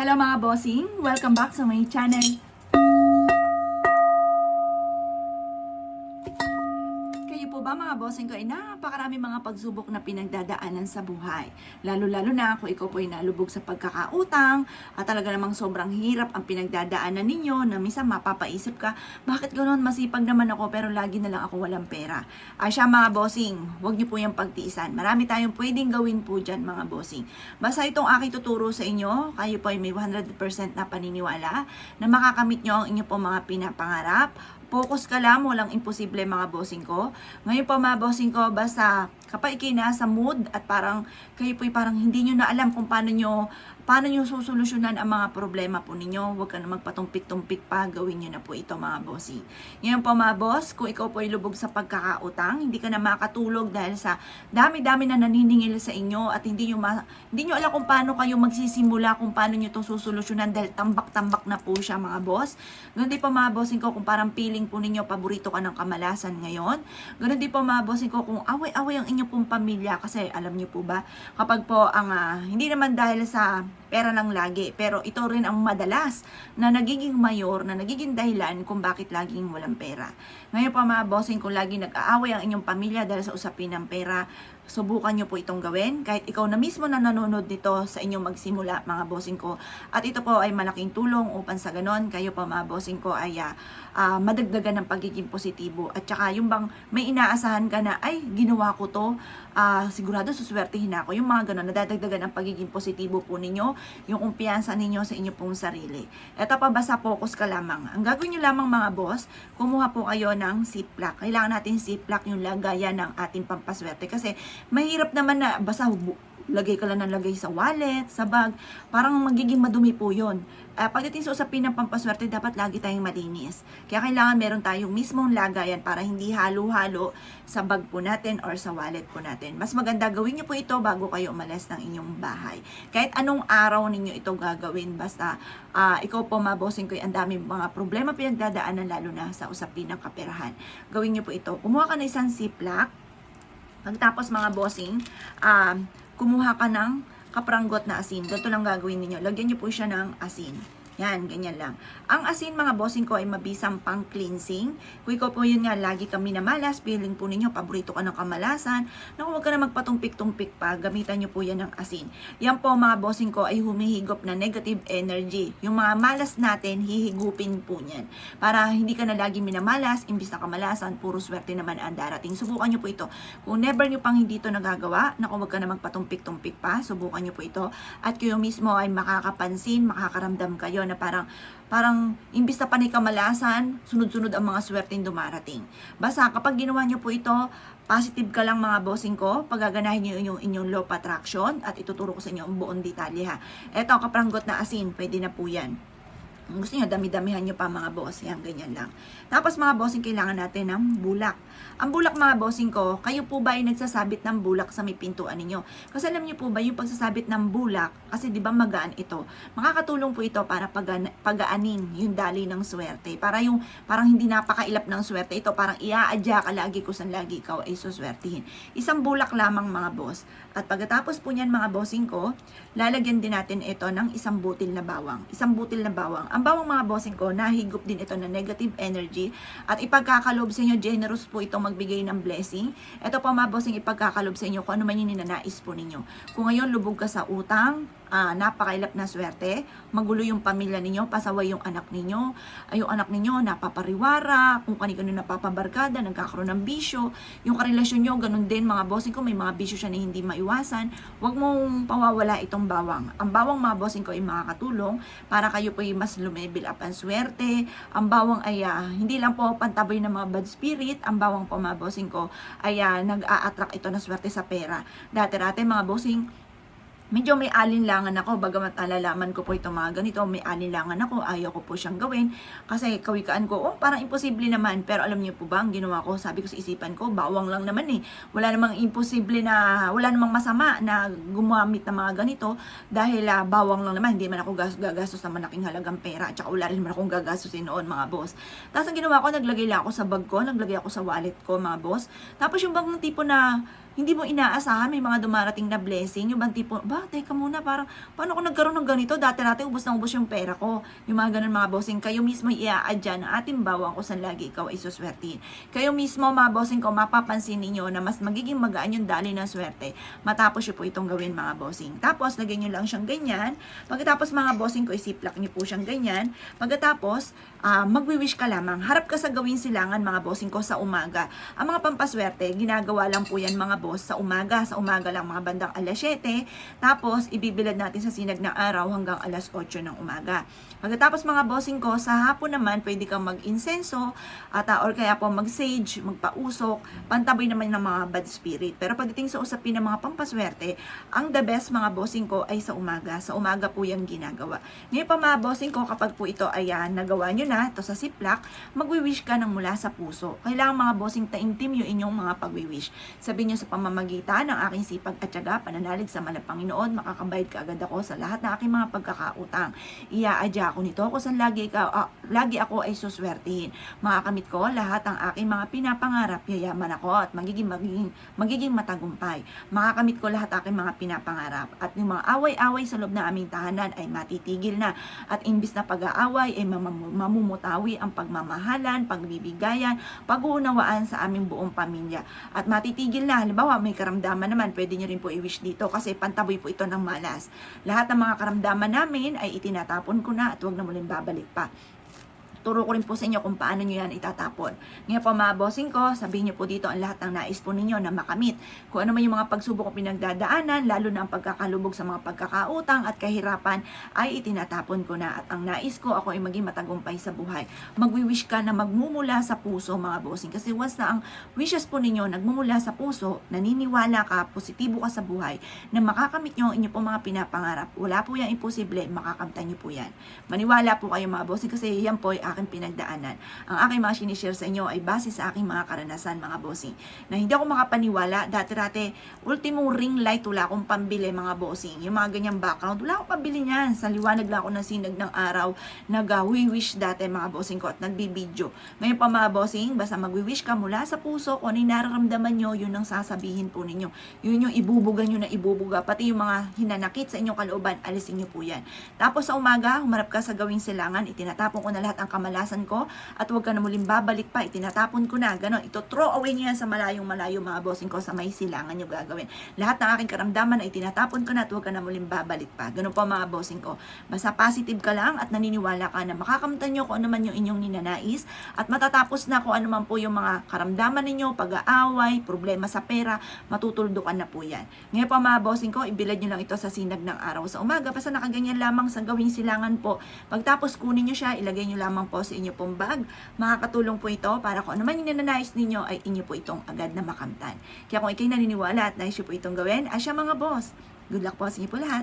Hello mga bossing! Welcome back sa my channel. Kayo po ba mga bossing ko ay napakarami mga pagsubok na pinagdadaanan sa buhay. Lalo-lalo na kung ikaw po ay nalubog sa pagkakautang at talaga namang sobrang hirap ang pinagdadaanan ninyo na minsan mapapaisip ka, bakit ganoon masipag naman ako pero lagi na lang ako walang pera. Siya mga bossing, huwag niyo po yung pagtiisan. Marami tayong pwedeng gawin po dyan mga bossing. Basta itong aking tuturo sa inyo, kayo po ay may 100% na paniniwala na makakamit nyo ang inyo po mga pinapangarap. Focus ka lang, walang imposible mga bossing ko. Ngayon po mga bossing ko, basta kapag ikay nasa mood at parang kayo po parang hindi nyo na alam kung paano nyo susolusyonan ang mga problema po ninyo, huwag ka na magpatumpik-tumpik pa, gawin nyo na po ito mga bossing. Ngayon po mga boss, kung ikaw po ay lubog sa pagkakautang, hindi ka na makatulog dahil sa dami-dami na naniningil sa inyo at hindi nyo alam kung paano kayo magsisimula, kung paano nyo itong susolusyonan dahil tambak-tambak na po siya mga boss. Ganun din po mga bossing ko, kung parang feeling po ninyo, paborito ka ng kamalasan ngayon. Ganun din po mga bossing ko, kung away-away ang inyo pong pamilya, kasi alam nyo po ba, kapag po ang hindi naman dahil sa pera lang lagi, pero ito rin ang madalas na nagiging mayor, na nagiging dahilan kung bakit laging walang pera. Ngayon po mga bossing, kung lagi nag-aaway ang inyong pamilya dahil sa usapin ng pera, subukan nyo po itong gawin. Kahit ikaw na mismo na nanonood nito sa inyong magsimula mga bossing ko. At ito po ay malaking tulong upang sa ganon, kayo po mga bossing ko ay madagdagan ng pagiging positibo. At saka yung bang may inaasahan ka na, ay ginawa ko to, sigurado suswertihin ako. Yung mga ganon, nadadagdagan ng pagiging positibo po ninyo, yung kumpiyansa ninyo sa inyo pong sarili. Ito pa, basta focus ka lamang. Ang gagawin nyo lamang mga boss, kumuha po kayo ng ziplock. Kailangan natin ziplock yung lagayan ng ating pampaswerte. Kasi mahirap naman na basta lagay ka lang ng lagay sa wallet, sa bag, parang magiging madumi po yun. Pagdating sa usapin ng pampaswerte, dapat lagi tayong malinis. Kaya kailangan meron tayong mismong lagayan para hindi halo-halo sa bag po natin or sa wallet po natin. Mas maganda gawin nyo po ito bago kayo umalis ng inyong bahay. Kahit anong araw ninyo ito gagawin, basta ikaw po mabossing ko, ang daming mga problema pinagdadaanan lalo na sa usapin ng kaperahan. Gawin nyo po ito. Kumuha ka ng isang ziplock. Pagtapos mga bossing, kumuha ka ng kapranggot na asin. Ganito lang gagawin niyo. Lagyan niyo po siya ng asin. Yan, ganyan lang. Ang asin mga bossing ko ay mabisang pang cleansing. Kung ikaw po yun nga, lagi kami namalas, feeling po ninyo, paborito ka ng kamalasan, naku, huwag ka na magpatumpik-tumpik pa, gamitan nyo po yan ng asin. Yan po mga bossing ko ay humihigop na negative energy. Yung mga malas natin, hihigupin po niyan. Para hindi ka na lagi minamalas, imbis na kamalasan, puro swerte naman ang darating. Subukan nyo po ito. Kung never nyo pang hindi ito nagagawa, naku, huwag ka na magpatumpik-tumpik pa, subukan nyo po ito. At kayo mismo ay makakapansin, makakaramdam kayo na parang imbis na panay kamalasan, sunod-sunod ang mga swerteng dumarating. Basta kapag ginawa nyo po ito, positive ka lang mga bossing ko, paggaganahin nyo yung inyong law of attraction at ituturo ko sa inyo ang buong detalye ha. Eto, kapranggot na asin, pwede na po yan. Kung gusto nyo, dami-damihan nyo pa mga boss. Yan, ganyan lang. Tapos mga bossing, kailangan natin ng bulak. Ang bulak mga bossing ko, kayo po ba ay nagsasabit ng bulak sa may pintuan ninyo? Kasi alam nyo po ba, yung pagsasabit ng bulak, kasi di ba magaan ito, makakatulong po ito para pagaanin yung dali ng swerte. Parang hindi napakailap ng swerte. Ito parang iaadya ka lagi kung saan lagi ikaw ay suswertihin. Isang bulak lamang mga boss. At pagkatapos po niyan mga bossing ko, lalagyan din natin ito ng isang butil na bawang. Isang butil na bawang. Ang bawang mga bossing ko, nahigop din ito ng negative energy at ipagkakalob sa inyo, generous po itong magbigay ng blessing. Ito po mga bossing, ipagkakalob sa inyo kung ano man yung ninanais po ninyo. Kung ngayon lubog ka sa utang, napakailap na swerte, magulo yung pamilya ninyo, pasaway yung anak ninyo, yung anak ninyo napapariwara, kung kanino napapabarkada, nagkakaroon ng bisyo, yung karelasyon nyo, ganun din mga bossing ko, may mga bisyo siya na hindi maiwasan, huwag mong pawawala itong bawang. Ang bawang mga bossing ko ay makakatulong para kayo po ay mas lumebil up ang swerte. Ang bawang ay hindi lang po pantaboy ng mga bad spirit, ang bawang po mga bossing ko ay nag-a-attract ito na swerte sa pera. Dati-dati mga bossing, medyo may alinlangan ako, bagamat alalaman ko po itong mga ganito, may alinlangan ako, ayaw ko po siyang gawin, kasi kawikaan ko, parang imposible naman, pero alam niyo po ba, ang ginawa ko, sabi ko sa isipan ko, bawang lang naman wala namang imposible na, wala namang masama na gumamit ng mga ganito, dahil bawang lang naman, hindi man ako gagastos ng malaking halagang pera, at saka wala rin naman akong gagastusin noon mga boss. Tapos ang ginawa ko, naglagay lang ako sa bag ko, naglagay ako sa wallet ko mga boss, tapos yung bang tipo na, hindi mo inaasahan may mga dumarating na blessing, yung bang tipo, ba, teka muna, parang, paano ako nagkaroon ng ganito? Dati ubos na ubos yung pera ko. Yung mga ganun mga bossing, kayo mismo i-a-adyan ang ating bawang kung saan lagi ikaw ay suswertihin. Kayo mismo mga bossing ko, mapapansin ninyo na mas magiging magaan yung daloy ng swerte matapos nyo po itong gawin mga bossing. Tapos, lagyan nyo lang siyang ganyan. Pagkatapos mga bossing ko, isiplak nyo po siyang ganyan. Pagkatapos, magwi-wish ka lamang. Harap ka sa gawin silangan mga bossing ko sa umaga. Ang mga pampaswerte, ginagawa lang po yan mga boss sa umaga. Sa umaga lang mga bandang alas 7. Tapos, ibibilad natin sa sinag ng araw hanggang alas 8 ng umaga. Pagkatapos mga bossing ko, sa hapon naman, pwede kang mag-insenso at or kaya po mag-sage, magpausok, pantaboy naman ng mga bad spirit. Pero pagdating sa usapin ng mga pampaswerte, ang the best mga bossing ko ay sa umaga. Sa umaga po yung ginagawa. Ngayon pa mga bossing ko, kapag po ito ay nagawa nyo na, ito sa siplak, magwi-wish ka ng mula sa puso. Kailangan mga bossing taimtim yung inyong mga pagwi-wish. Sabihin nyo sa pamamagitan ng aking sipag at tiyaga, pananalig sa mahal na Panginoon, makakabayad ka agad ako sa lahat ng aking mga pagkakautang. Iaadya ako nito kung saan lagi ako ay suswertihin. Makakamit ko lahat ng aking mga pinapangarap, yayaman ako at magiging matagumpay. Makakamit ko lahat aking mga pinapangarap at yung mga away-away sa loob ng aming tahanan ay matitigil na at imbis na pag-aaway ay mamumutawi ang pagmamahalan, pagbibigayan, pag-uunawaan sa aming buong pamilya at matitigil na. Halimbawa may karamdaman naman, pwede nyo rin po i-wish dito kasi pantaboy po ito ng malas. Lahat ng mga karamdaman namin ay itinatapon ko na at huwag na muling babalik pa. Turo ko rin po sa inyo kung paano nyo yan itatapon. Ngayon po mga bossing ko, sabihin nyo po dito ang lahat ng nais po ninyo na makamit. Kung ano man yung mga pagsubok o pinagdadaanan, lalo na ang pagkakalubog sa mga pagkakautang at kahirapan, ay itinatapon ko na. At ang nais ko, ako ay maging matagumpay sa buhay. Magwi-wish ka na magmumula sa puso mga bossing. Kasi once na ang wishes po ninyo nagmumula sa puso, naniniwala ka, positibo ka sa buhay, na makakamit nyo ang inyo po mga pinapangarap. Wala po yan imposible, makakamtan nyo po yan. Maniwala po kayo mga bossing kasi yan po ay aking pinagdaanan. Ang aking mga sinishare sa inyo ay base sa aking mga karanasan mga bossing. Na hindi ako makapaniwala, dati ultimong ring light, wala akong pambili mga bossing. Yung mga ganyang background, wala akong pambili niyan. Sa liwanag lang ako ng sinag ng araw, nag-wish dati mga bossing ko at nagbibideo. Ngayon pa mga bossing, basta mag-wish ka mula sa puso, kung ano yung nararamdaman nyo, yun ang sasabihin po ninyo. Yun yung ibubuga nyo na ibubuga. Pati yung mga hinanakit sa inyong kalooban, alisin nyo po yan. Tapos sa umaga, humarap ka sa gawing silangan, itinatapon ko na lahat ang kamalasan ko at huwag ka na muling babalik pa, itinatapon ko na, gano'n, ito throw away niyo yan sa malayong mga bossing ko, sa may silangan nyo gagawin. Lahat ng aking karamdaman ay itinatapon ko na at huwag ka na muling babalik pa, gano'n po mga bossing ko. Basta positive ka lang at naniniwala ka na makakamtan nyo kung ano man yung inyong ninanais at matatapos na kung ano man po yung mga karamdaman ninyo, pag-aaway, problema sa pera, matutuldukan na po yan. Ngayon po mga bossing ko, ibilad nyo lang ito sa sinag ng araw sa umaga, basta nakaganyan lamang sa gawing silangan po. Pagtapos kunin nyo siya, ilagay nyo lamang po sa inyo pong bag. Makakatulong po ito para kung ano man yung ninanais ninyo ay inyo po itong agad na makamtan. Kaya kung ikay naniniwala at nais nyo po itong gawin, asya mga boss, good luck po sa inyo po lahat.